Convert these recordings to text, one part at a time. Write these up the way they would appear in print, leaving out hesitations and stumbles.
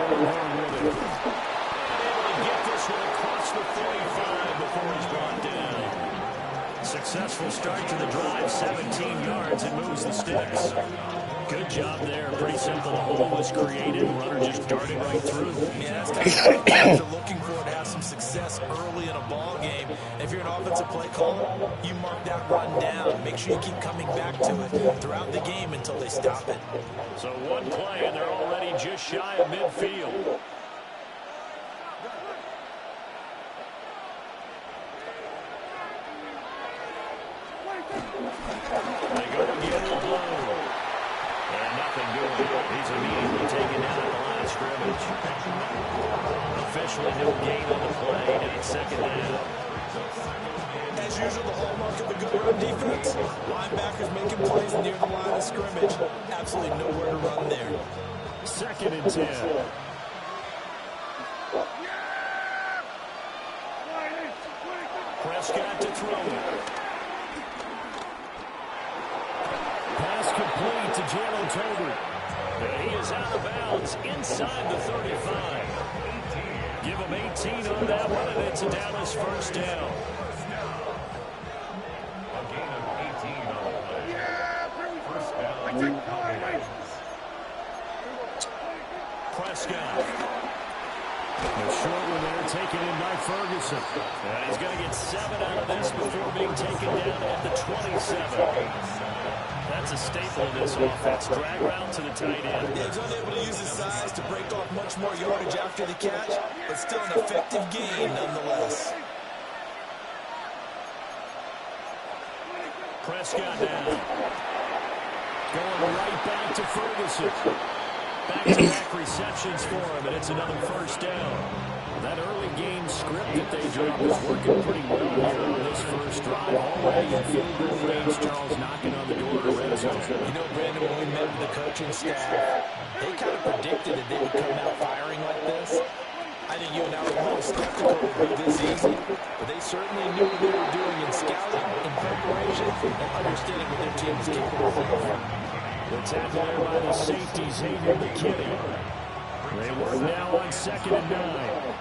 Longhorn with it. Able to get this one across the 45 before he's brought down. Successful start to the drive, 17 yards, and moves the sticks. Good job there. Pretty simple. The hole was created. Runner just darted right through. Yeah, that's kind of what you're looking for, to have some success early in a ball game. If you're an offensive play caller, you mark that run down. Make sure you keep coming back to it throughout the game until they stop it. So one play, and they're already just shy of midfield. They go again with Blow. And nothing doing. He's immediately taken down at the line of scrimmage. Officially no gain on the play, and it's second down. As usual, the hallmark of a good run defense. Linebackers making plays near the line of scrimmage. Absolutely nowhere to run there. Second and 10. Prescott to throw it. Pass complete to Jalen Tolbert. He is out of bounds inside the 35. Give him 18 on that one, and it's a Dallas first down. A gain of 18 on the play. First down. Prescott. The short one there taken in by Ferguson. And he's going to get 7 out of this before being taken down at the 27. That's a staple of this offense. Drag route to the tight end. Yeah, he's unable to use his size to break off much more yardage after the catch, but still an effective gain nonetheless. Prescott down. Going right back to Ferguson. Back-to-back receptions for him, and it's another first down. That early game script that they dropped is working pretty well here on this first drive. Already in field goal range, Charles knocking on the door to red zone. You know, Brandon, when we met with the coaching staff, they kind of predicted that they would come out firing like this. I think you and I were a little skeptical it would be this easy, but they certainly knew what they were doing in scouting, in preparation, and understanding what their team was capable of. The tackle there by the safety, Xavier McKinney. They work now on 2nd and 9.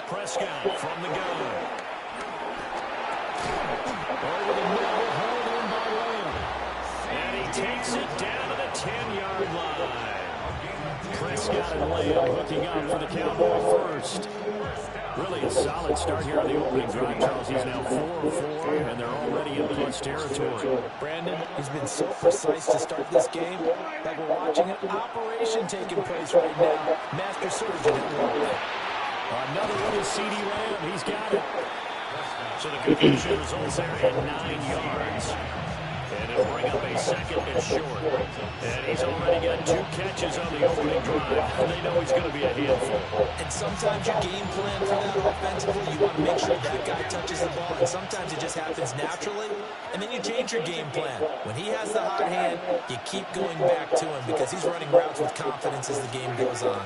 Prescott from the gun. Over the middle, held in by Lamb. And he takes it down to the 10-yard line. Prescott and Lamb hooking up for the Cowboy first. Really a solid start here on the opening drive, Charles. He's now 4 of 4, and they're already in plus territory. Brandon, he's been so precise to start this game, like we're watching an operation taking place right now. Master surgeon at work. Another one is C.D. Lamb. He's got it. So the confusion results there at 9 yards. And it'll bring up a second and short. And he's already got 2 catches on the opening drive. And they know he's going to be a handful. And sometimes your game plan for that offensively, you want to make sure that guy touches the ball. And sometimes it just happens naturally. And then you change your game plan. When he has the hot hand, you keep going back to him because he's running routes with confidence as the game goes on.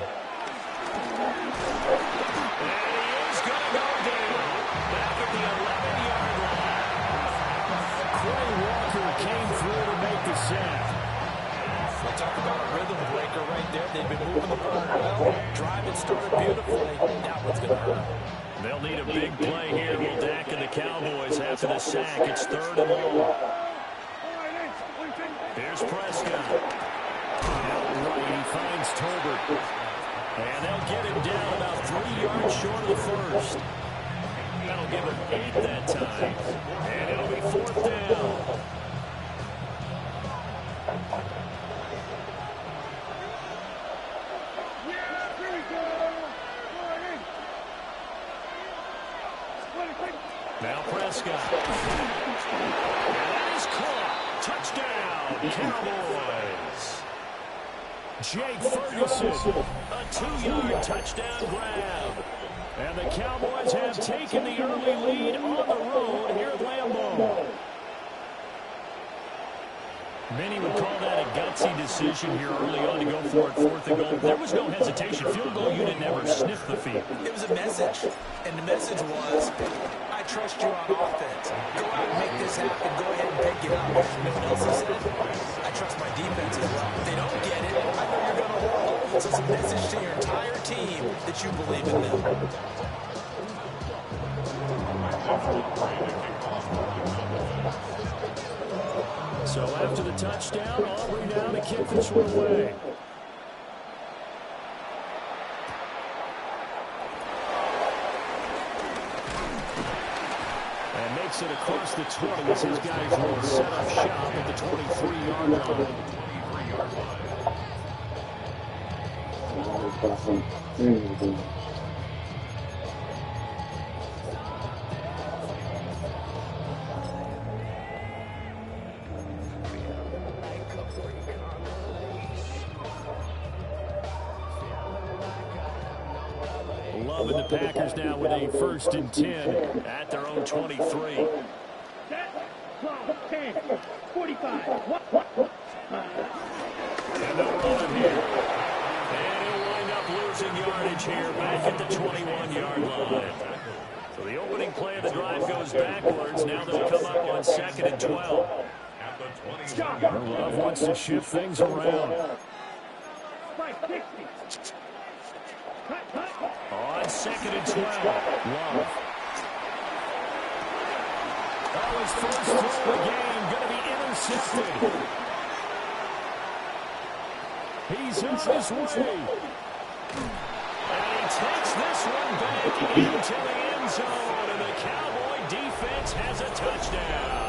We'll talk about a rhythm breaker right there. They've been moving the ball well. Drive it started beautifully. That one's going to hurt. They'll need a big play here. Will Dak and the Cowboys after the sack. It's 3rd and long. Here's Prescott. Out right, he finds Tolbert. And they'll get him down about 3 yards short of the first. That'll give him 8 that time. And it'll be 4th down. Now Prescott. And that is caught. Touchdown, Cowboys. Jake Ferguson, a 2-yard touchdown grab. And the Cowboys have taken the early lead on the road here at Lambeau. Many would call that a gutsy decision here early on to go for it, 4th and goal. There was no hesitation. Field goal unit never sniffed the field. It was a message, and the message was, I trust you on offense. Go out and make this happen. Go ahead and pick it up. You know what else he said? I trust my defense as well. If they don't get it, I know you're going to hold. So it's a message to your entire team that you believe in them. So after the touchdown, Aubrey now to kick this one away. And makes it across the 20 as his guys will set up shop at the 23-yard line. Loving the Packers now with a 1st and 10 at their own 23. 10, 45. And they'll run it here. And he'll wind up losing yardage here back at the 21-yard line. So the opening play of the drive goes backwards. Now they'll come up on 2nd and 12. Love wants to shift things around. On 2nd and 12, Love. Oh, his first throw of the game going to be intercepted. He's on his way. And he takes this one back into the end zone, and the Cowboy defense has a touchdown.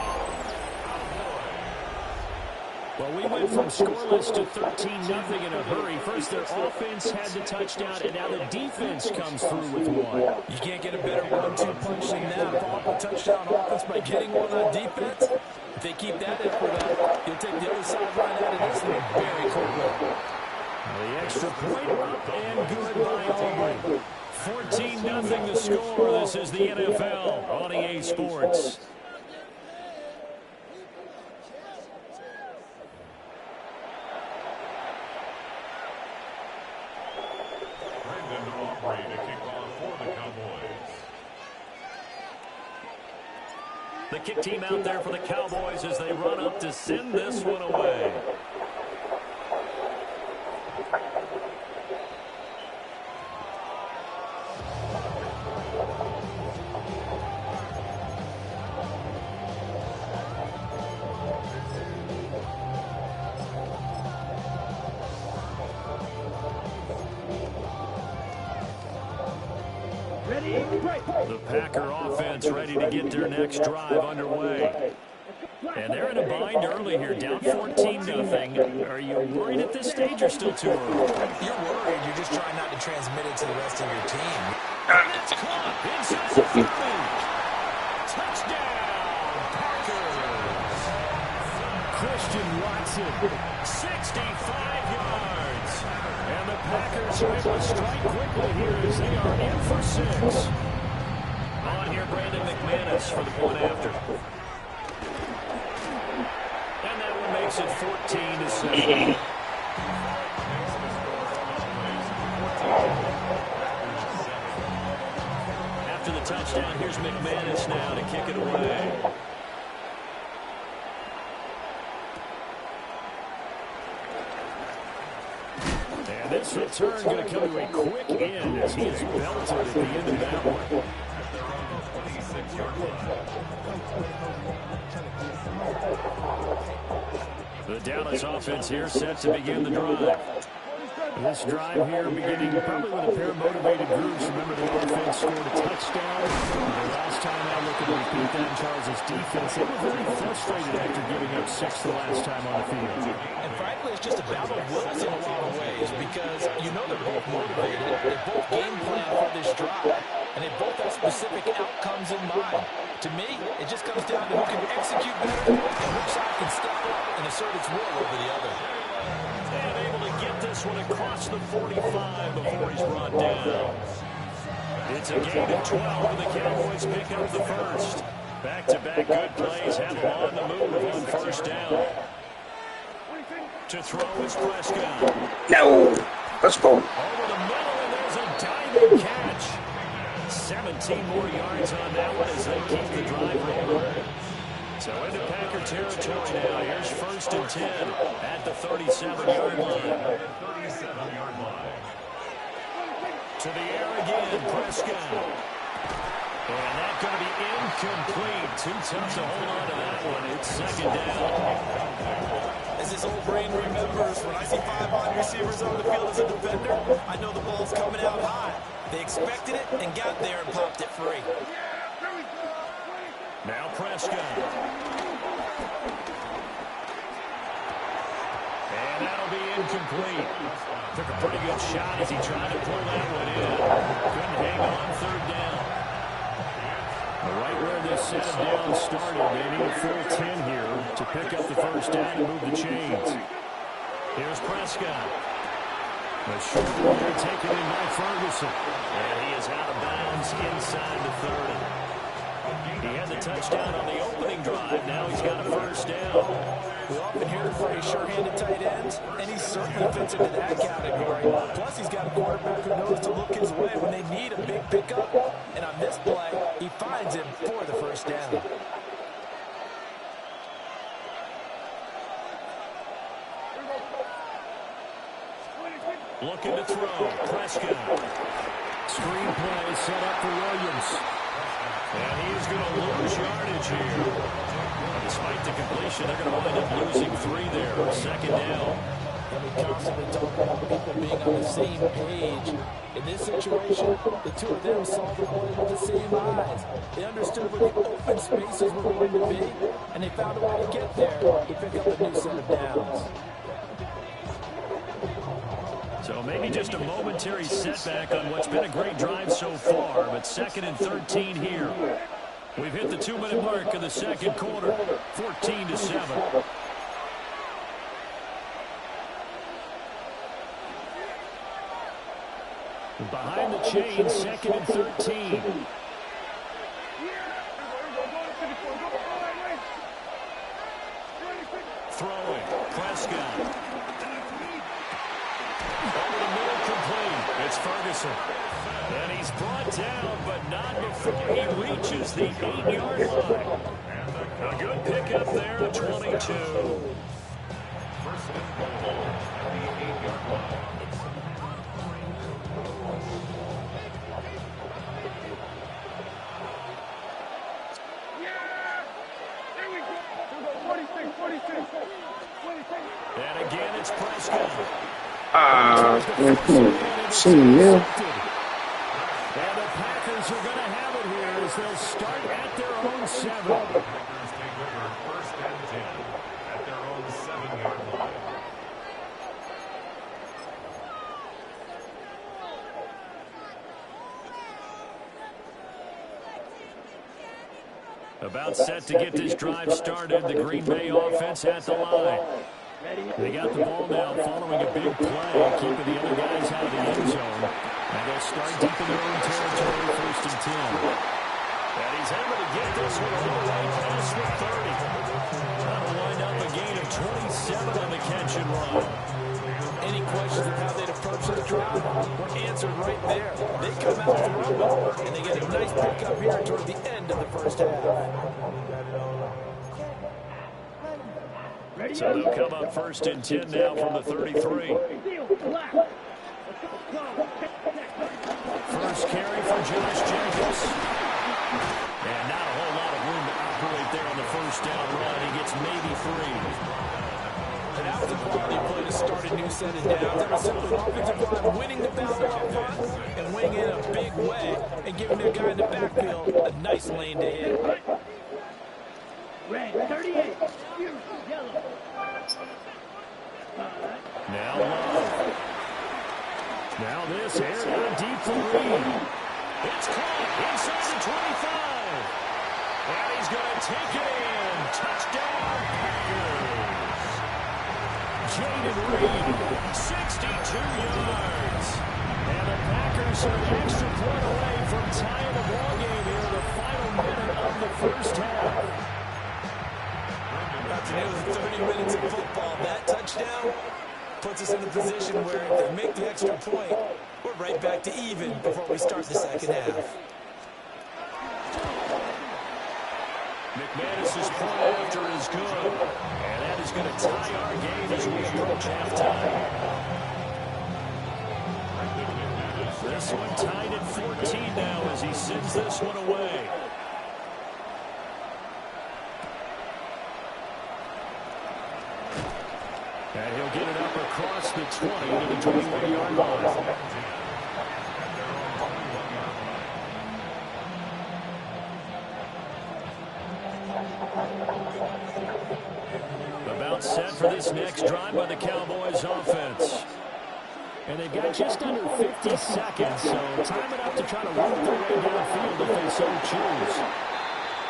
Well, we went from scoreless to 13-0 in a hurry. First, their offense had the touchdown, and now the defense comes through with one. You can't get a better 1-2 punch than that. Follow a touchdown offense by getting one on defense. If they keep that effort up, you'll take the other side right out of this thing very quickly. The extra point up and good by Aubrey. 14-0 the score. This is the NFL on EA Sports. The kick team out there for the Cowboys as they run up to send this one away. The Packer offense ready to get their next drive underway. And they're in a bind early here, down 14-0. Are you worried at this stage or still too early? You're worried. You're just trying not to transmit it to the rest of your team. And it's caught inside the 30. Touchdown, Packers. Christian Watson, 65 yards. And the Packers are able to strike quickly here as they are in for 6. On here, Brandon McManus for the point after. And that one makes it 14-7. After the touchdown, here's McManus now to kick it away. And this return going to come to a quick end as he is belted at the end of that one. The Dallas offense here set to begin the drive. This drive here beginning probably with a pair of motivated groups. Remember, the offense scored a touchdown. The last time out looking to repeat that in Charles' defense, they were very frustrated after giving up 6 the last time on the field. And frankly, it's just a battle of wills in a lot of ways because you know they're both motivated. They both game plan for this drive, and they both have specific outcomes in mind. To me, it just comes down to who can execute better and which side can step up and assert its will over the other. And able to get this one across the 45 before he's brought down. It's a gain of 12, and the Cowboys pick up the first. Back-to-back good plays have them on the move on first down. To throw is Prescott. No! Let's go. Over the middle, and there's a diving catch. 17 more yards on that one as they keep the drive rolling. So into Packer territory now. Here's 1st and 10 at the 37-yard line. 37-yard line. To the air again, Prescott. And that's going to be incomplete. Too tough to hold on to that one. It's 2nd down. As his old brain remembers, when I see 5 wide receivers on the field as a defender, I know the ball's coming out high. They expected it and got there and popped it free. Now Prescott. And that'll be incomplete. Took a pretty good shot as he tried to pull that one in. Couldn't hang on 3rd down. Right where this set of downs started, they need a full 10 here to pick up the 1st down and move the chains. Here's Prescott. The short one taken in by Ferguson. And he is out of bounds inside the 30. He had the touchdown on the opening drive. Now he's got a 1st down. We often hear the phrase sure-handed tight ends, and he certainly fits into that category. Plus, he's got a quarterback who knows to look his way when they need a big pickup. And on this play, he finds him for the 1st down. Looking to throw. Prescott. Screenplay set up for Williams. And he's going to lose yardage here. Despite the completion, they're going to wind up losing 3 there. 2nd down. And we constantly talk about people being on the same page. In this situation, the two of them saw the ball with the same eyes. They understood where the open spaces were going to be, and they found a way to get there to pick up a new set of downs. So maybe just a momentary setback on what's been a great drive so far, but 2nd and 13 here. We've hit the 2-minute mark of the 2nd quarter, 14-7. Behind the chain, 2nd and 13. Throwing, Prescott. Over the middle, complete. It's Ferguson. And he's brought down, but not before he reaches the 8-yard line. A good pickup there at 22. 1st and goal at the 8-yard line. And again, it's Prescott. Seeing you. And the Packers are going to have it here as they'll start at their own 7. Packers take over 1st and 10 at their own 7-yard line. About set to get this drive started. The Green Bay offense at the line. They got the ball now following a big play, keeping the other guys out of the end zone. And they'll start deep in their own territory, 1st and 10. And he's able to get this one all the way past the 30. That'll wind up a gain of 27 on the catch and run. Any questions of how they'd approach this drive were answered right there. They come out throwing, and they get a nice pickup here toward the end of the 1st half. So they'll come up 1st and 10 now from the 33. First carry for Josh Jacobs. And not a whole lot of room to operate there on the 1st down run. He gets maybe 3. And that was a quality play to start a new set of downs. That was simply offensive line winning the battle out front and winning in a big way and giving their guy in the backfield a nice lane to hit. Red 38. Yellow. Now Love. Now this air down deep for Reed. It's caught inside the 25. And he's going to take it in. Touchdown, Packers. Jaden Reed, 62 yards. And the Packers are an extra point away from tying the ball game here in the final minute of the 1st half. After nearly 30 minutes of football, that touchdown puts us in a position where if they make the extra point, we're right back to even before we start the 2nd half. Madison's point after is good. And that is going to tie our game as we approach halftime. This one tied at 14 now as he sends this one away. And he'll get it up across the 20 to the 21-yard line. About set for this next drive by the Cowboys offense. And they've got just under 50 seconds, so time it up to try to work their way downfield if they so choose.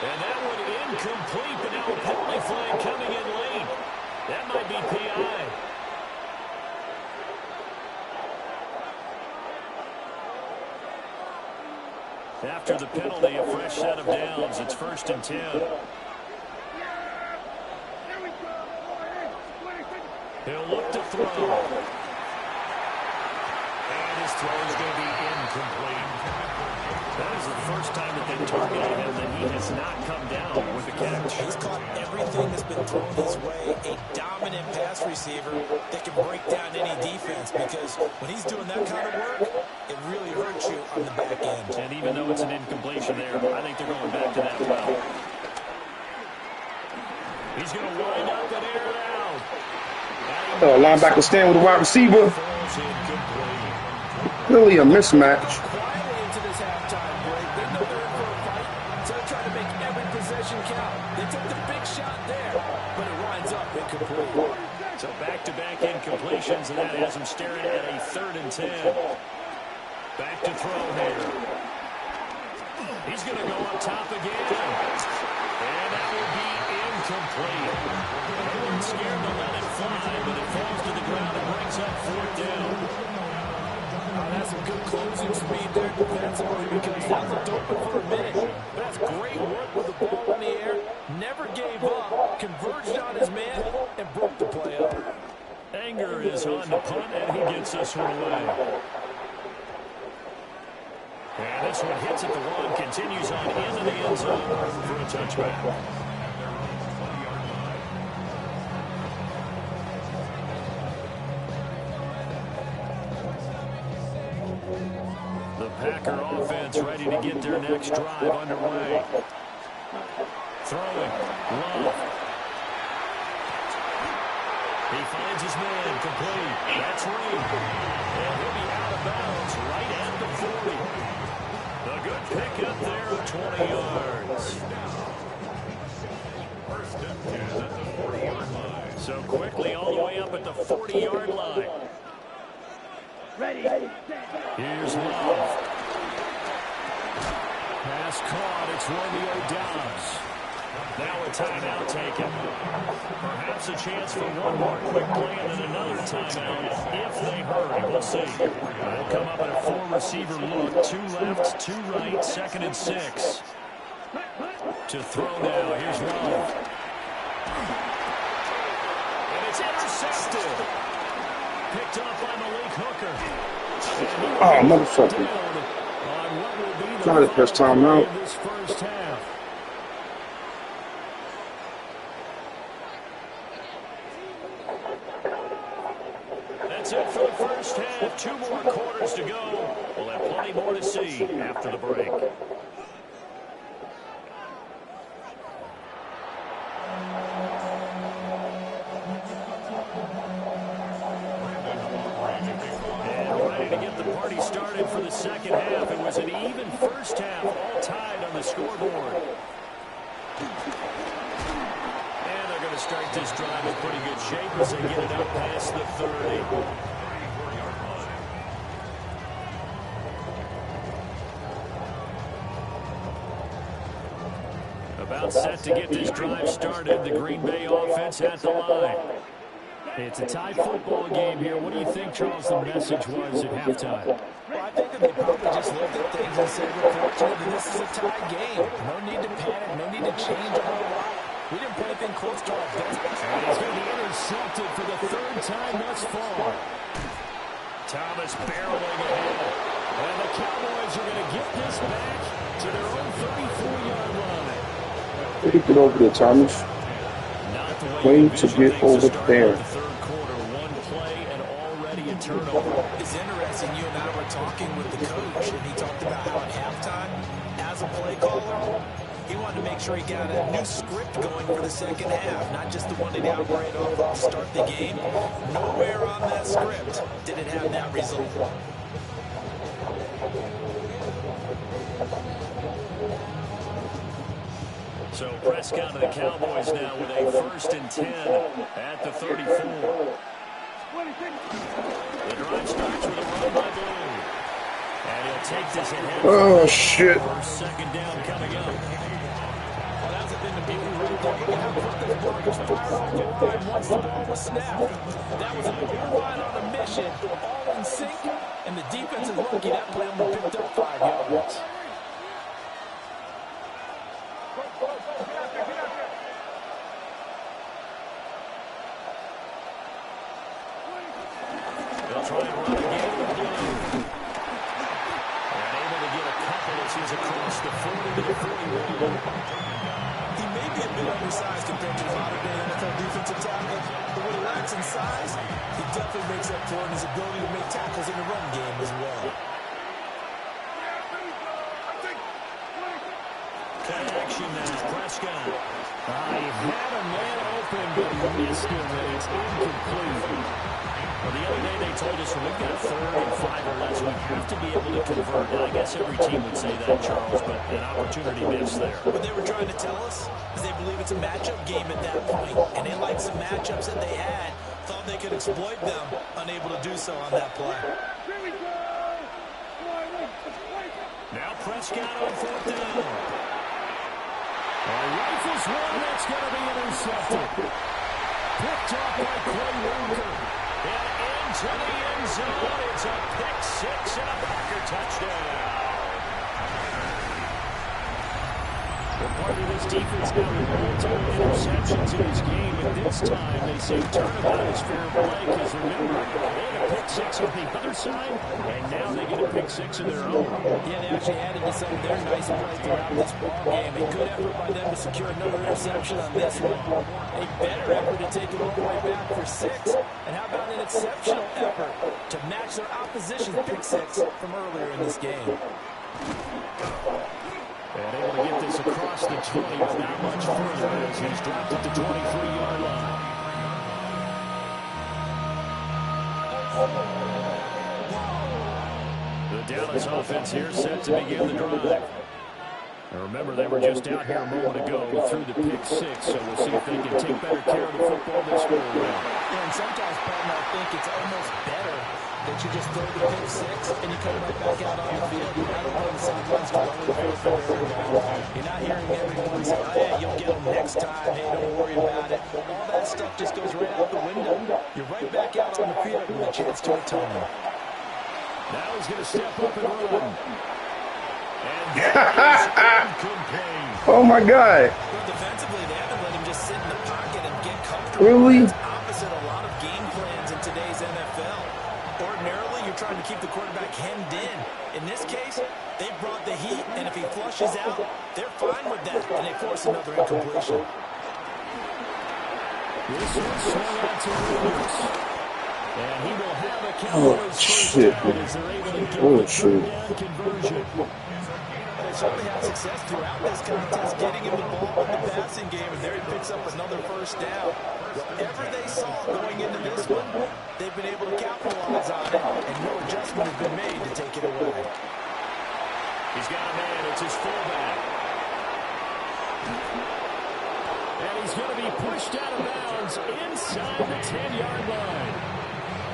And that one incomplete, but now a penalty flag coming in late. That might be PI. After the penalty, a fresh set of downs. It's 1st and 10. He'll look to throw. And his throw is going to be incomplete. That is the first time that they've targeted him that he has not come down with a catch. He's caught everything that's been thrown his way. A dominant pass receiver that can break down any defense, because when he's doing that kind of work, it really hurts you on the back end. And even though it's an incompletion there, I think they're going back to that well. He's going to wind up and air it out. Linebacker stand with a wide receiver. Clearly a mismatch. Quietly into this halftime break. They know they're in for a fight, so they're trying to make every possession count. They took the big shot there, but it winds up incomplete. So back-to-back incompletions, and that has him staring at a 3rd and 10. Back to throw here. He's going to go up top again. And that will be incomplete. They weren't scared to let it fly, but it falls to the ground and brings up 4th down. That's some good closing speed there defensively, because that looked open for a minute. That's great work with the ball in the air. Never gave up, converged on his man, and broke the play up. Anger is on the punt, and he gets this one away. And this one hits at the 1, continues on into the end zone for a touchback. The Packer offense ready to get their next drive underway. Throwing. Love. He finds his man complete. That's Reed. And he'll be out of bounds right at the 40. A good pickup there of 20 yards. 1st and 10 at the 40-yard line. So quickly all the way up at the 40-yard line. Ready. Here's Love. Pass caught. It's Romeo Doubs. Now a timeout taken. Perhaps a chance for one more quick play and then another timeout if they hurry. We'll see. They'll come up at a 4-receiver look. 2 left, 2 right, 2nd and 6. To throw now. Here's Love. And it's intercepted. Picked up by Malik Hooker. Oh, motherfucker. Try to press timeout. This first half. That's it for the first half. 2 more quarters to go. We'll have plenty more to see after the break. To get the party started for the second half. It was an even first half, all tied on the scoreboard. And they're going to start this drive in pretty good shape as they get it up past the 30. About set to get this drive started. The Green Bay offense at the line. It's a tie football game here. What do you think, Charles, the message was at halftime? Well, I think that they probably just looked at things and said, we're fortunate that this is a tie game. No need to panic, no need to change a whole lot. We didn't play anything close to our best. And he's going to be intercepted for the 3rd time thus far. Thomas barreling ahead. And the Cowboys are going to get this back to their own 34-yard line. Get over there, Thomas. Not the way Way you to envision get things to over start there. out the third quarter. One play and already a turnover. It's interesting. You and I were talking with the coach, and he talked about how at halftime, as a play caller, he wanted to make sure he got a new script going for the second half, not just the one that he operated off of to start the game. Nowhere on that script did it have that result. So Prescott and the Cowboys now with a 1st and 10 at the 34. The drive starts with a run by Blue. And he'll take this ahead. Oh, shit. First, 2nd down coming up. Well, that's the thing to beauty right there. You have to let those blockers fire off the line once the ball was snapped. That was an O-line on a mission, all in sync, and the defense is lucky that play only picked up 5 yards. They'll try and run again with Blue. And able to get a couple as he's across the 40 to the 41. He may be a bit undersized compared to the modern-day NFL defensive tackle, but what he lacks in size, he definitely makes up for it in his ability to make tackles in the run game as well. Play action now, Prescott. He had a man open, but he missed him, and it's incomplete. Well, the other day they told us when we've got 3rd and 5 or less, we have to be able to convert. And I guess every team would say that, Charles, but an opportunity missed there. What they were trying to tell us is they believe it's a matchup game at that point, and they liked some matchups that they had, thought they could exploit them, unable to do so on that play. Now Prescott on 4th down. Rifles one, that's going to be intercepted. Picked up by Quay Walker. And into the end zone. It's a pick 6 and a Packer touchdown. Well, part of this defense now with multiple interceptions in this game. And this time they say turnabout is fair play. Because remember, they had a pick 6 on the other side. And now they get a pick 6 of their own. Yeah, they actually added to some of their nice play throughout this ball game. A good effort by them to secure another interception on this one. A better effort to take it all the way back for 6. And how about an exceptional effort to match their opposition's pick 6 from earlier in this game. And able to get this across the 20, but not much further as he's dropped at the 23-yard line. The Dallas offense here set to begin the drive. And remember, they were just out here a moment ago through the pick 6, so we'll see if they can take better care of the football this go around. Yeah, and sometimes, Patton, I think it's almost better that you just throw the pick 6 and you come right back out on the field. You're not on the sidelines dwelling for a third down. You're not hearing everyone say, oh, yeah, you'll get them next time. Hey, don't worry about it. All that stuff just goes right out the window. You're right back out on the field with a chance to atone. Now he's going to step up and run. And that is incomplete. Oh, my God. Well, defensively, they haven't let him just sit in the pocket and get comfortable. Really? That's opposite a lot of game plans in today's NFL. Ordinarily, you're trying to keep the quarterback hemmed in. In this case, they brought the heat, and if he flushes out, they're fine with that, and they force another incompletion. This one swung out to Williams. And he will have a Cowboys first down as they're able to get the third down conversion. They certainly had success throughout this contest, getting him the ball in the passing game, and there he picks up another first down. Whatever they saw going into this one, they've been able to capitalize on it, and no adjustment has been made to take it away. He's got a man. It's his fullback. And he's going to be pushed out of bounds inside the 10-yard line.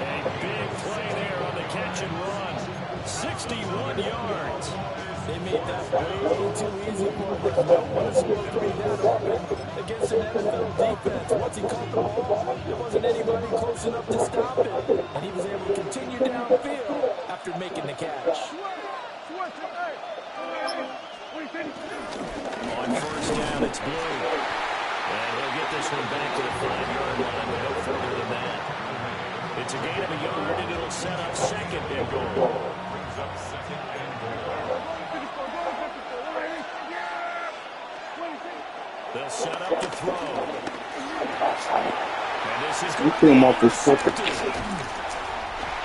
A big play there on the catch and run. 61 yards. They made that way too easy for him. There's no one supposed to be that open against an NFL defense. Once he caught the ball, there wasn't anybody close enough to stop it. And he was able to continue downfield after making the catch. On first down, it's Blue. And he'll get this one back to the 5-yard line, but no further than that. It's a gain of a yard, and it'll set up 2nd and goal. Brings up 2nd and goal. They'll set up the throw. And this is You threw him off his foot.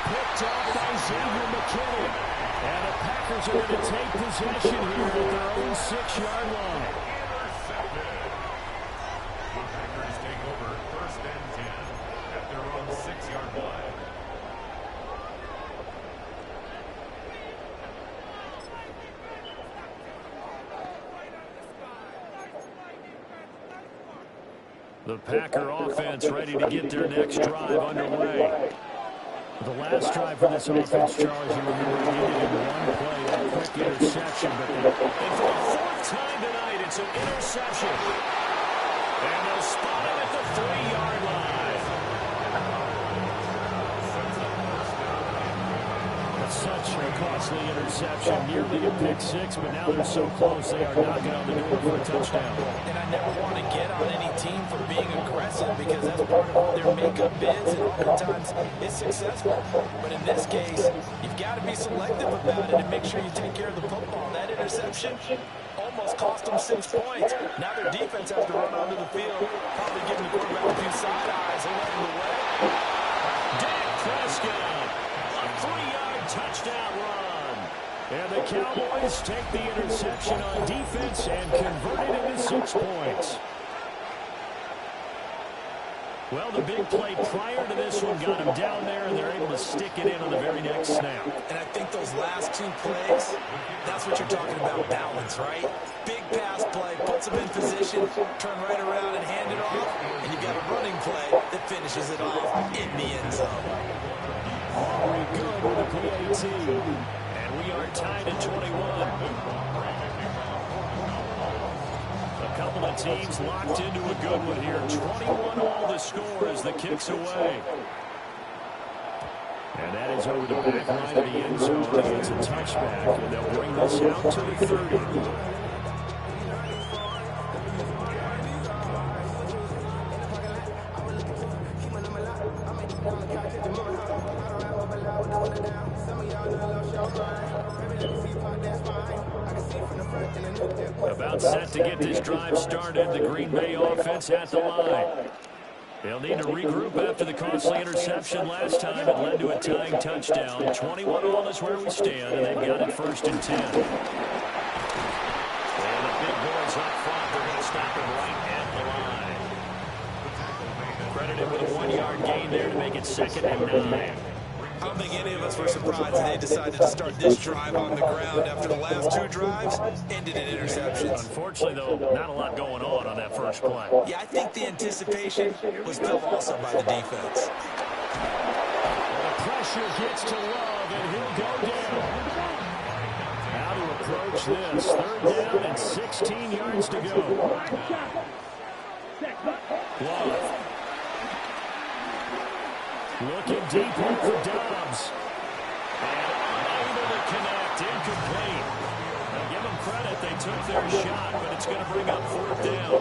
picked off by Xavier McKinney. And the Packers are going to take possession here at their own 6-yard line. The Packers take over 1st and 10 at their own 6-yard line. The Packer offense ready to get their next drive underway. The last drive for this offense, Charles, you remember, ended in one play, a quick interception. But and for the 4th time tonight, it's an interception. And they'll spot it at the 3-yard line. That's such a costly interception. Nearly a pick six, but now they're so close they are knocking on the door for a touchdown. And I never want to get on any team for being aggressive because that's part of what their makeup is, and oftentimes it's successful. But in this case, you've got to be selective about it and make sure you take care of the football. That interception almost cost them 6 points. Now their defense has to run onto the field, probably giving the quarterback a few side eyes and let him away. Dak Prescott, a 3-yard touchdown run. And the Cowboys take the interception on defense and convert it into 6 points. Well, the big play prior to this one got him down there, and they're able to stick it in on the very next snap. And I think those last 2 plays, that's what you're talking about, balance, right? Big pass play, puts them in position, turn right around and hand it off, and you've got a running play that finishes it off in the end zone. Very good with the PAT. And we are tied at 21. A couple of teams locked into a good one here. 21 all the score as the kick's away. And that is over the back line of the end zone. It's a touchback, and they'll bring this out to the 30. About set to get this drive started, the Green Bay offense at the line. They'll need to regroup after the costly interception last time. It led to a tying touchdown. 21-all is where we stand, and they've got it 1st and 10. And the big boys up front, they're going to stop him right at the line. Credited with a 1-yard gain there to make it 2nd and 9. I don't think any of us were surprised that they decided to start this drive on the ground after the last 2 drives ended in interceptions. Unfortunately, though, not a lot going on that first play. Yeah, I think the anticipation was built also by the defense. The pressure gets to Love, and he'll go down. How to approach this. 3rd down and 16 yards to go. Love. Looking deep here for Dobbs. And unable to connect. Incomplete. Now give them credit. They took their shot, but it's going to bring up 4th down.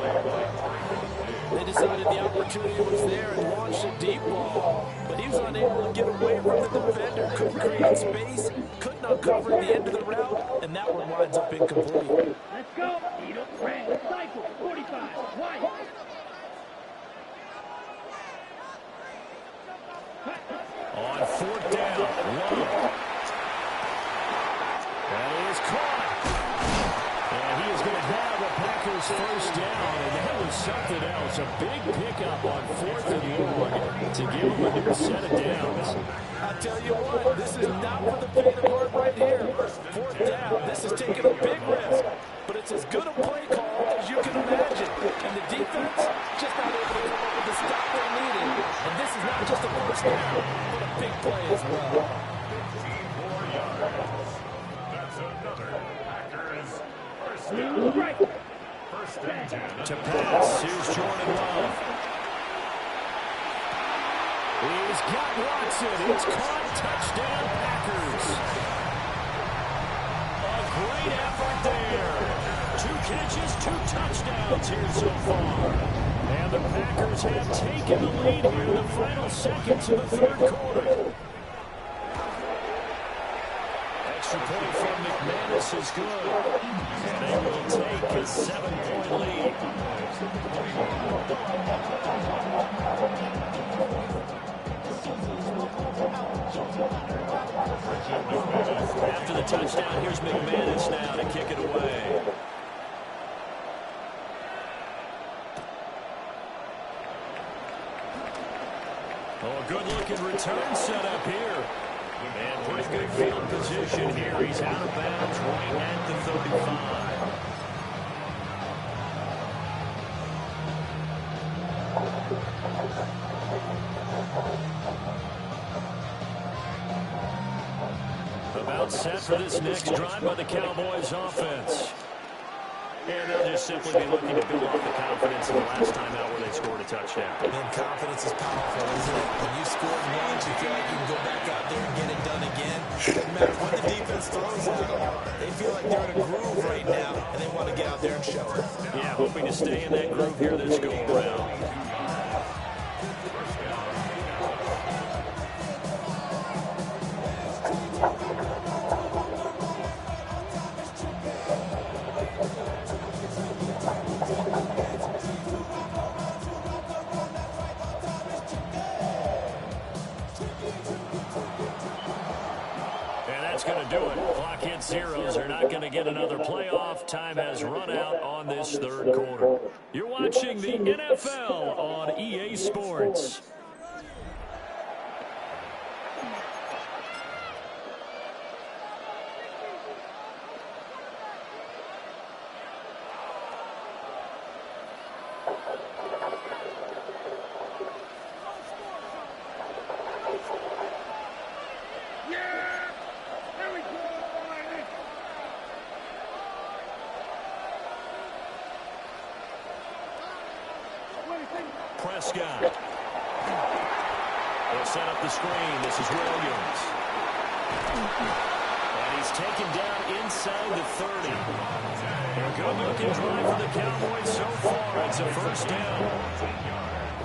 They decided the opportunity was there and launched a deep ball, but he was unable to get away from the defender. Couldn't create space, couldn't uncover the end of the route, and that one winds up incomplete. Let's go. DTrain. Cycle. 45. White. On 4th down, Love. That is caught. And he is going to have a Packers 1st down, and that was something else. A big pickup on 4th and long to give him a new set of downs. I tell you what, this is not for the faint of heart right here. 4th down, this is taking a big risk, but it's as good a play call as you can imagine. And the defense just not able to come up with the stop they needed. And this is not just a 1st down, but a big play as well. 15 more yards. That's another Packers 1st down. Right. 1st and 10. To pass, here's Jordan Love. He's got Watson. It's caught. Touchdown, Packers. A great effort there. 2 catches, 2 touchdowns here so far. And the Packers have taken the lead here in the final seconds of the 3rd quarter. Extra point from McManus this is good. And they will take a 7-point lead. After the touchdown, here's McManus now to kick it away. Oh, a good-looking return set up here. And pretty good field position here. He's out of bounds right at the 35. About set for this next drive by the Cowboys offense. And they'll just simply be looking to build off the confidence of the last time out where they scored a touchdown. And confidence is powerful, isn't it? When you score once, you feel like you can go back out there and get it done again. No matter what the defense throws at them, they feel like they're in a groove right now, and they want to get out there and show it. Yeah, hoping to stay in that groove here this go-around. Going to do it. Clock hits zeros. They're not going to get another playoff. Time has run out on this third quarter. You're watching the NFL on EA Sports. Prescott. They'll set up the screen. This is Williams. And he's taken down inside the 30. A good-looking drive for the Cowboys so far. It's a first down.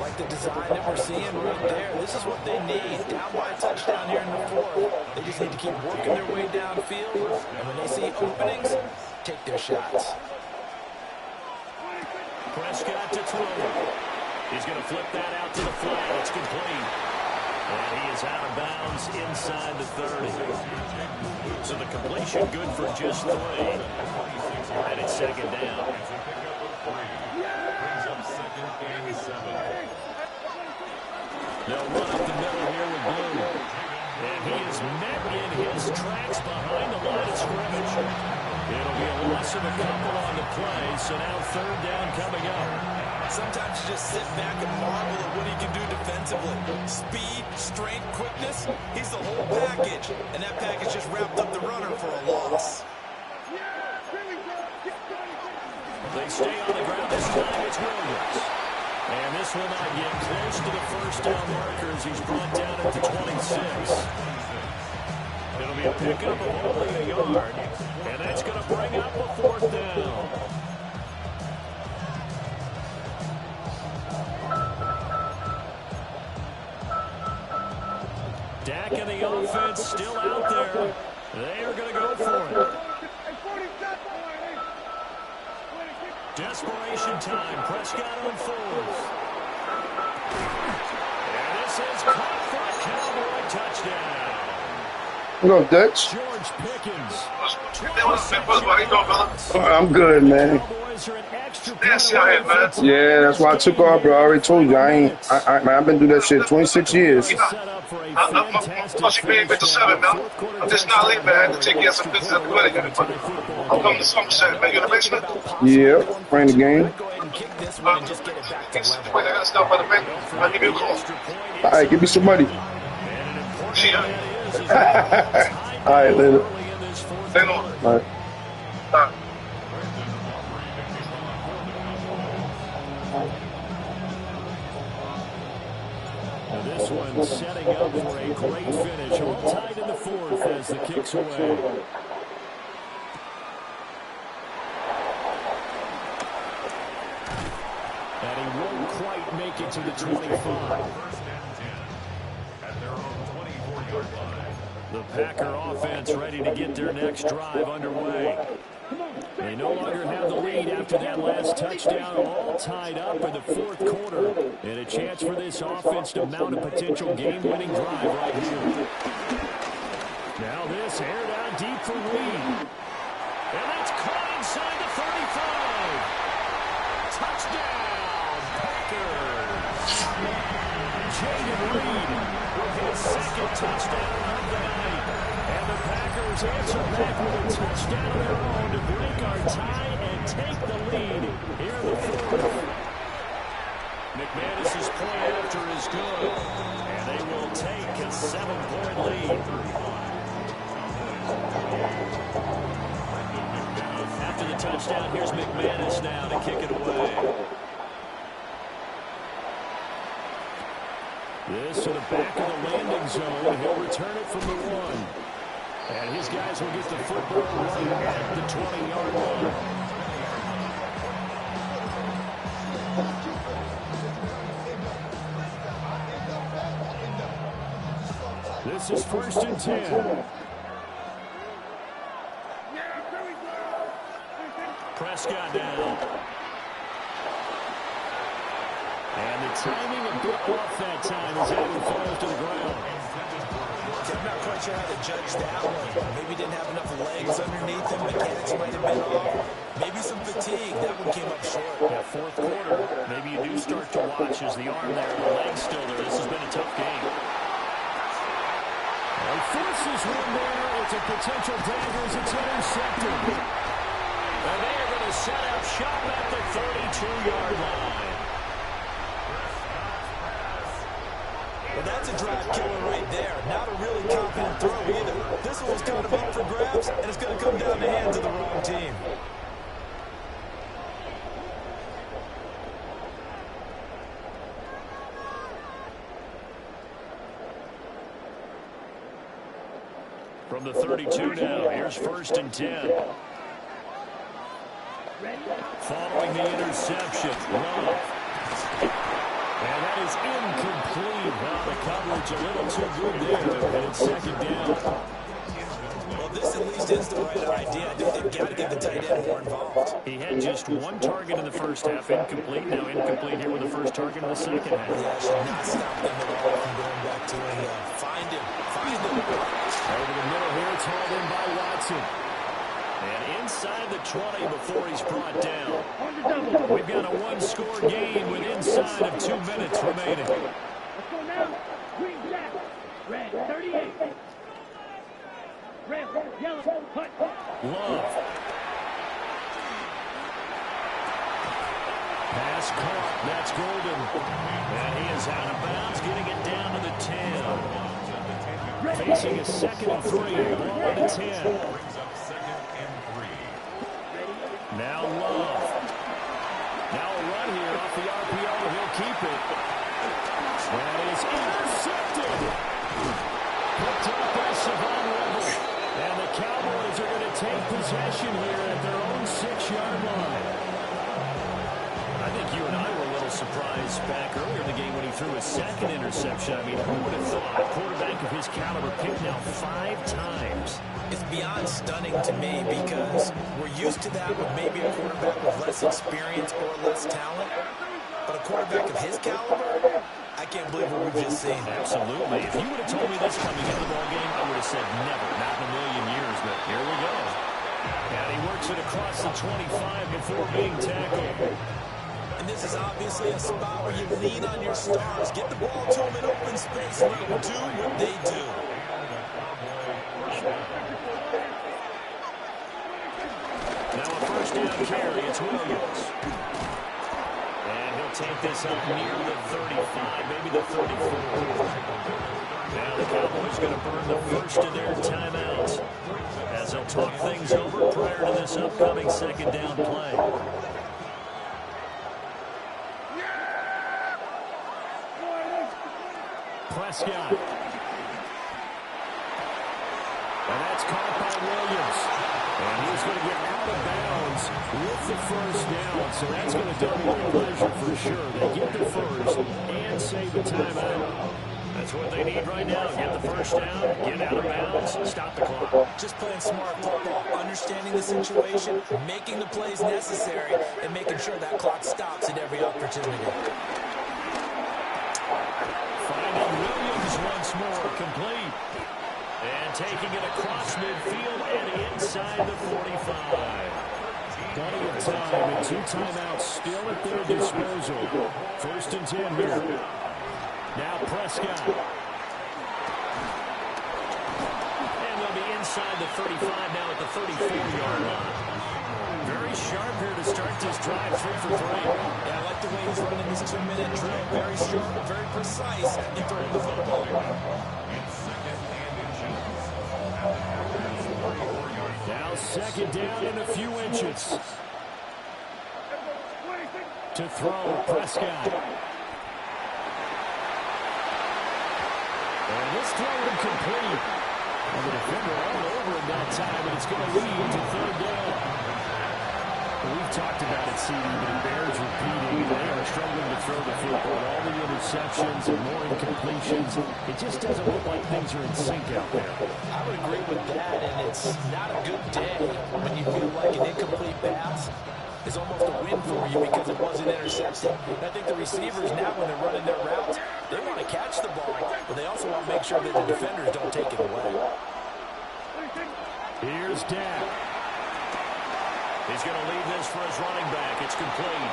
Like the design that we're seeing right there. This is what they need. Down by a touchdown here in the fourth. They just need to keep working their way downfield. And when they see openings, take their shots. Prescott to throw. He's going to flip that out to the flat. It's complete. And he is out of bounds inside the 30. So the completion good for just 3. And it's second down. They'll run up the middle here with Blue. And he is met in his tracks behind the line of scrimmage. It'll be a loss of a couple on the play. So now third down coming up. Sometimes you just sit back and marvel at what he can do defensively. Speed, strength, quickness, he's the whole package. And that package just wrapped up the runner for a loss. They stay on the ground this time. It's Williams. And this will not get close to the first down markers. He's brought down at the 26. It'll be a pickup of only a yard. And that's going to bring up a fourth down. Dak and the offense still out there. They are going to go for it. Desperation time. Prescott on fourth. And this is caught for a Cowboy touchdown. What up, Dutch? George Pickens. I'm good, man. Yeah, that's why I took off, bro. I already told you. Man, I've been doing that shit 26 years. I'm supposed to 7 now. I'm just not late, man. I had to take care of some business at the clinic. I'm coming to Somerset, man. You in the basement? Yeah, playing the game. Wait, I got to stop by the bank. I'll give you a call. All right, give me some money. See ya. All right, later. Hang on. All right. This one setting up for a great finish. All tied in the fourth as the kick's away. And he won't quite make it to the 25. First and 10 at their own 24-yard line. The Packer offense ready to get their next drive underway. They no longer have the lead after that last touchdown, all tied up in the fourth quarter. And a chance for this offense to mount a potential game-winning drive right here. Now this aired out deep for Reed. And that's caught inside the 35. Touchdown, Packers. Jaden Reed with his second touchdown of the night. And the Packers answer back with a touchdown of their own to break our tie and take the lead here in the fourth. McManus's point after is good. And they will take a 7-point lead. After the touchdown, here's McManus now to kick it away. This to the back of the landing zone. He'll return it from the 1. And his guys will get the football right at the 20-yard line. This is 1st and 10. Prescott down. And the timing a bit off that time as Allen falls to the ground. I'm not quite sure how to judge that one. Maybe didn't have enough legs underneath him. Mechanics might have been off. Maybe some fatigue. That one came up short. Yeah, fourth quarter. Maybe you do start to watch as the arm there, the leg's still there. This has been a tough game. And forces one there. It's a potential dagger as it's intercepted. And they are going to set up shop at the 32-yard line. Well, that's a drive killer right there. Not a really confident throw either. This one was kind of up for grabs, and it's going to come down the hands of the wrong team. From the 32 now, here's 1st and 10. Following the interception, Love. And that is incomplete. Well, the coverage a little too good there, and it's 2nd down. Well, this at least is the right idea. I think they've got to get the tight end more involved. He had just 1 target in the first half, incomplete. Now incomplete here with the first target in the second half. Yeah, should not stop them at all from going back to him. Find him. Over the middle here, it's hauled in by Watson. And inside the 20 before he's brought down. We've got a 1-score game with inside of 2 minutes remaining. Let's go now. Green jack. Red 38. Red, yellow, hut. Love. Pass caught. That's Golden. And he is out of bounds, getting it down to the 10. Facing a 2nd and 3. Ball at the 10. Now Love. Now a run here off the RPO. He'll keep it. That is intercepted. Picked up by Savon Rebel. And the Cowboys are going to take possession here at their own 6-yard line. I think you and I were a little surprised back earlier in the game when he threw his 2nd interception. I mean, who would have thought a quarterback of his caliber picked now 5 times? It's beyond stunning to me because we're used to that with maybe a quarterback with less experience or less talent. But a quarterback of his caliber, I can't believe what we've just seen. Absolutely. If you would have told me this coming into the ballgame, I would have said never, not in a million years. But here we go. And he works it across the 25 before being tackled. And this is obviously a spot where you lean on your stars. Get the ball to them in open space and let them do what they do. Now a 1st down carry. It's Williams. And he'll take this up near the 35, maybe the 34. Now the Cowboys going to burn the first of their timeouts as they'll talk things over prior to this upcoming 2nd down play. Prescott. And that's caught by Williams. And he's going to get out of bounds with the 1st down. So that's going to double their pleasure for sure. They get the first and save the timeout. That's what they need right now. Get the first down, get out of bounds, stop the clock. Just playing smart football, understanding the situation, making the plays necessary, and making sure that clock stops at every opportunity. Finding Williams once more, complete. And taking it across midfield and inside the 45. Plenty of time and 2 timeouts still at their disposal. 1st and 10 here. Now Prescott. And they'll be inside the 35 now at the 34-yard line. Very sharp here to start this drive, 3 for 3. Yeah, I like the way he's running this 2-minute drill. Very sharp, very precise in throwing the football. Now 2nd down and a few inches. To throw, Prescott. And this throw incomplete. And the defender all over him that time, and it's going to lead to 3rd down. We've talked about it, CD, but it bears repeating. They are struggling to throw the football. All the interceptions and more incompletions. It just doesn't look like things are in sync out there. I would agree with that, and it's not a good day when you feel like an incomplete pass is almost a win for you because it wasn't intercepted. I think the receivers now, when they're running their routes, they want to catch the ball, but they also want to make sure that the defenders don't take it away. Here's Dak. He's going to leave this for his running back. It's complete.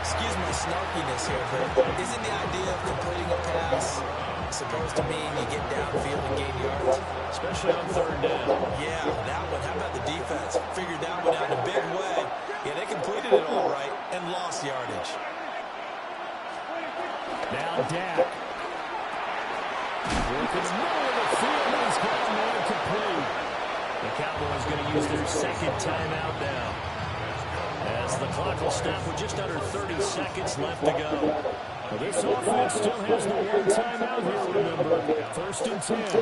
Excuse my snarkiness here, but isn't the idea of completing a pass supposed to mean you get downfield and gain yards? Especially on 3rd down. Yeah, that one. How about the defense? Figured that one out in a big way. Yeah, they completed it all right and lost yardage. Now Dak. Working the middle of the field, and he's got one complete. The Cowboys going to use their 2nd timeout now. As the clock will stop with just under 30 seconds left to go. Well, this offense still has the 1 timeout here, remember. 1st and 10.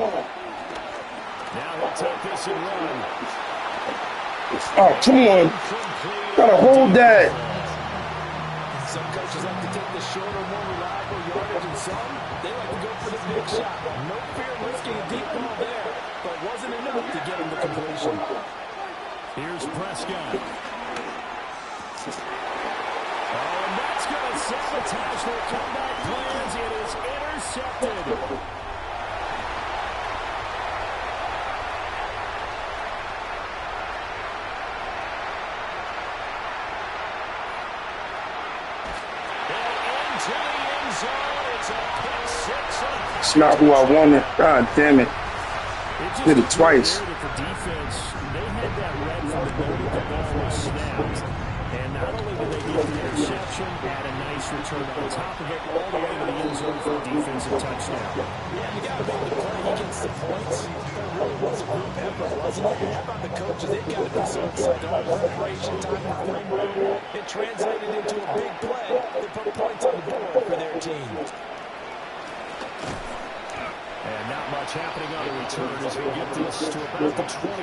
Now he'll take this and run. Oh, come on. Gotta hold that. Some coaches like to take the shorter, more reliable yardage, and some, they like to go for the big shot. No fear risking a deep ball there, but wasn't enough to get him the completion. Here's Prescott. Oh, and that's going to sabotage their comeback plans. It is intercepted. It's not who I wanted. God damn it. Did it twice. They had that red from the moment the ball was snapped. And not only did they get the interception, had a nice return on top of it, all the way to the end zone for a defensive touchdown. Yeah, you got to make the play. He gets the points. That really was a group effort, wasn't it? How about the coaches? They've got to be so excited. All the preparation time and film room. It translated into a big play that put points on the board for their team. And not much happening on the return as we get this to about the 23.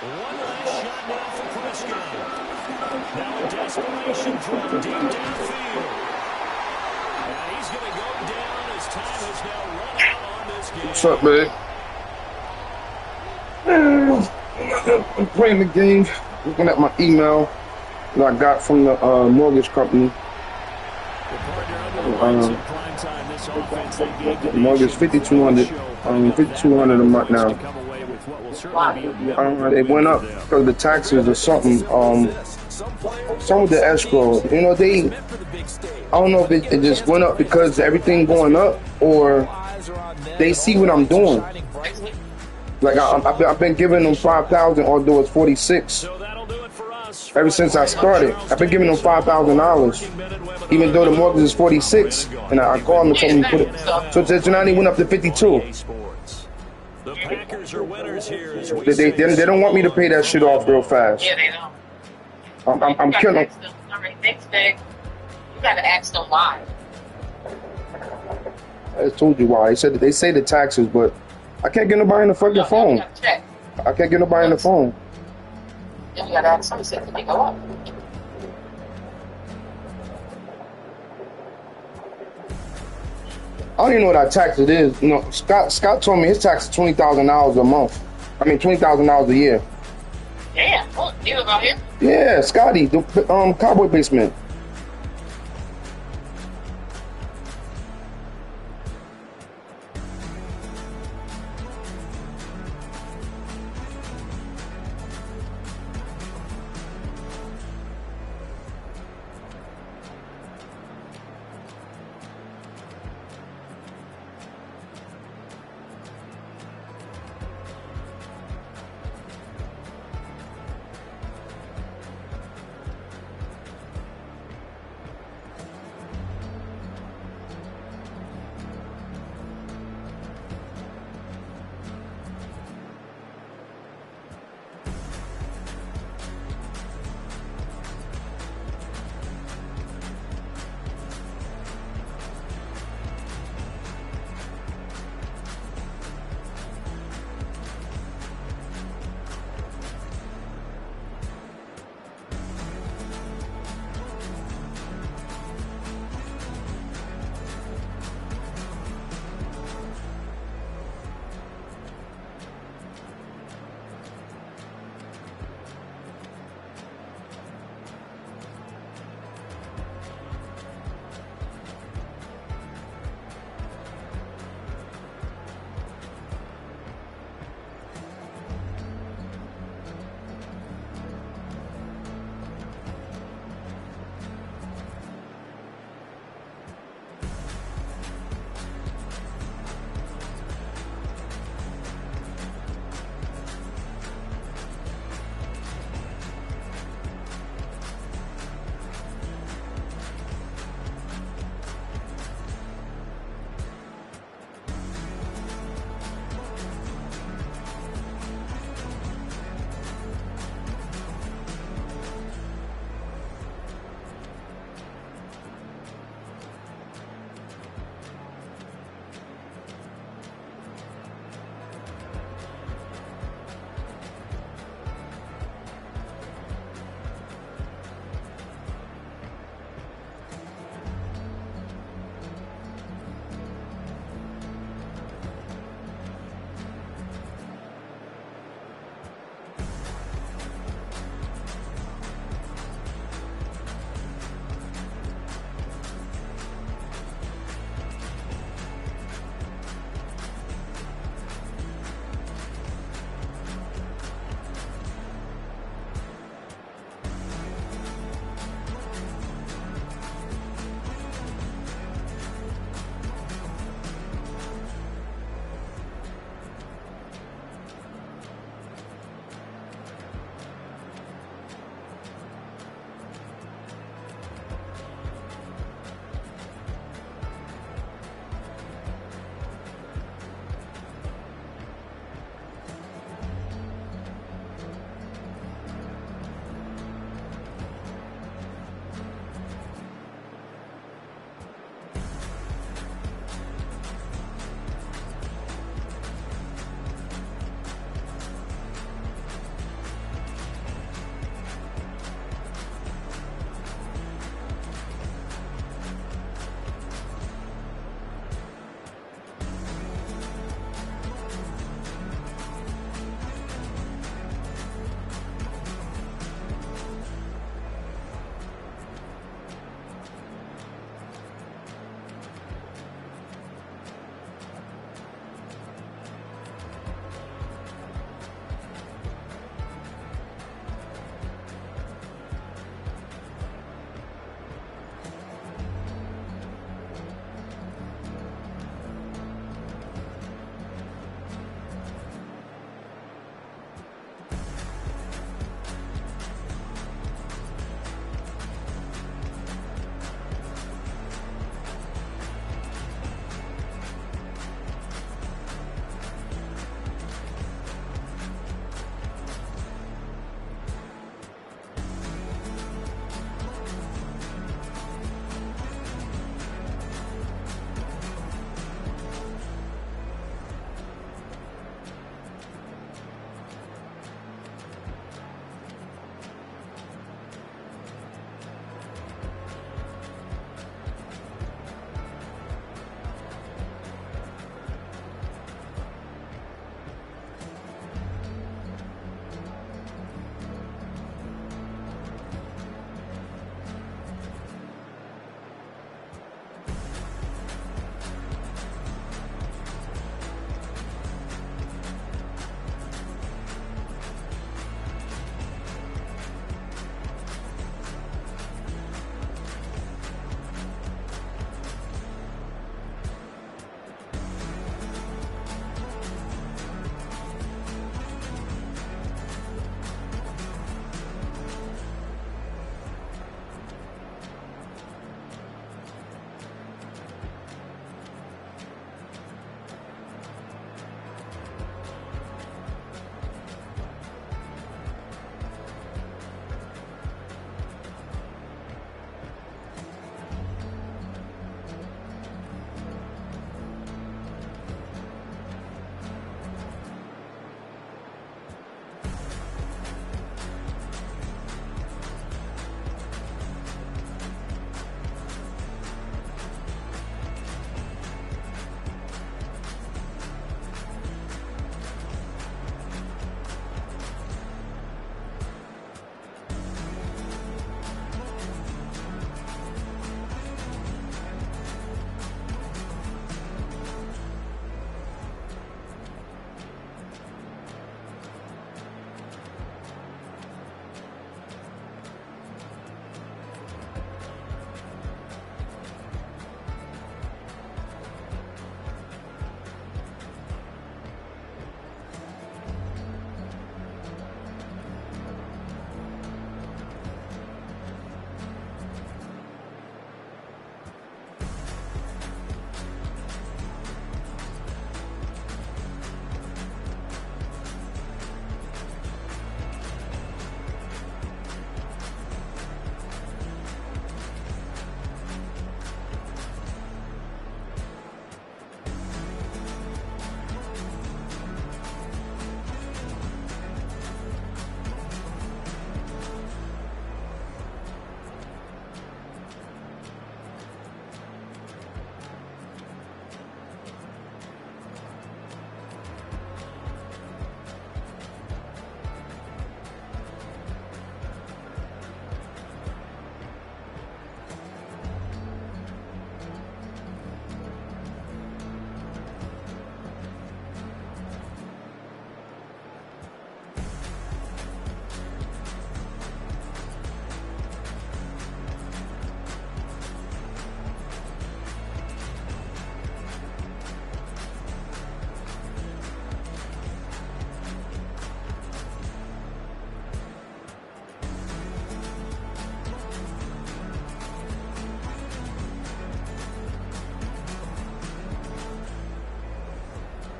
One last shot now for Prescott. Now a desperation throw deep downfield. And he's going to go down as time has now run out on this game. What's up, man? I'm playing the game, looking at my email that I got from the mortgage company. Mortgage $5,200. $5,200 a month now. They went up because of the taxes or something. Some of the escrow, you know, I don't know if it just went up because everything going up, or they see what I'm doing. Like I've been giving them $5,000, although it's 46. Ever since I started, I've been giving them $5,000, even though the mortgage is 46. And I called them and told them to put it. So Cincinnati went up to 52. The Packers losers or winners here. As we They don't want me to pay that shit off real fast. Yeah, they don't. I'm killing. All right, next thing, you got to ask them why. I just told you why. They say the taxes, but I can't get nobody on the fucking phone. You gotta check. I can't get nobody on the phone. Then you got to ask them, say, can they go up? I don't even know what that tax it is. No, Scott told me his tax is $20,000 a month. I mean $20,000 a year. Damn, well, you live out here? Yeah, Scotty, the cowboy basement.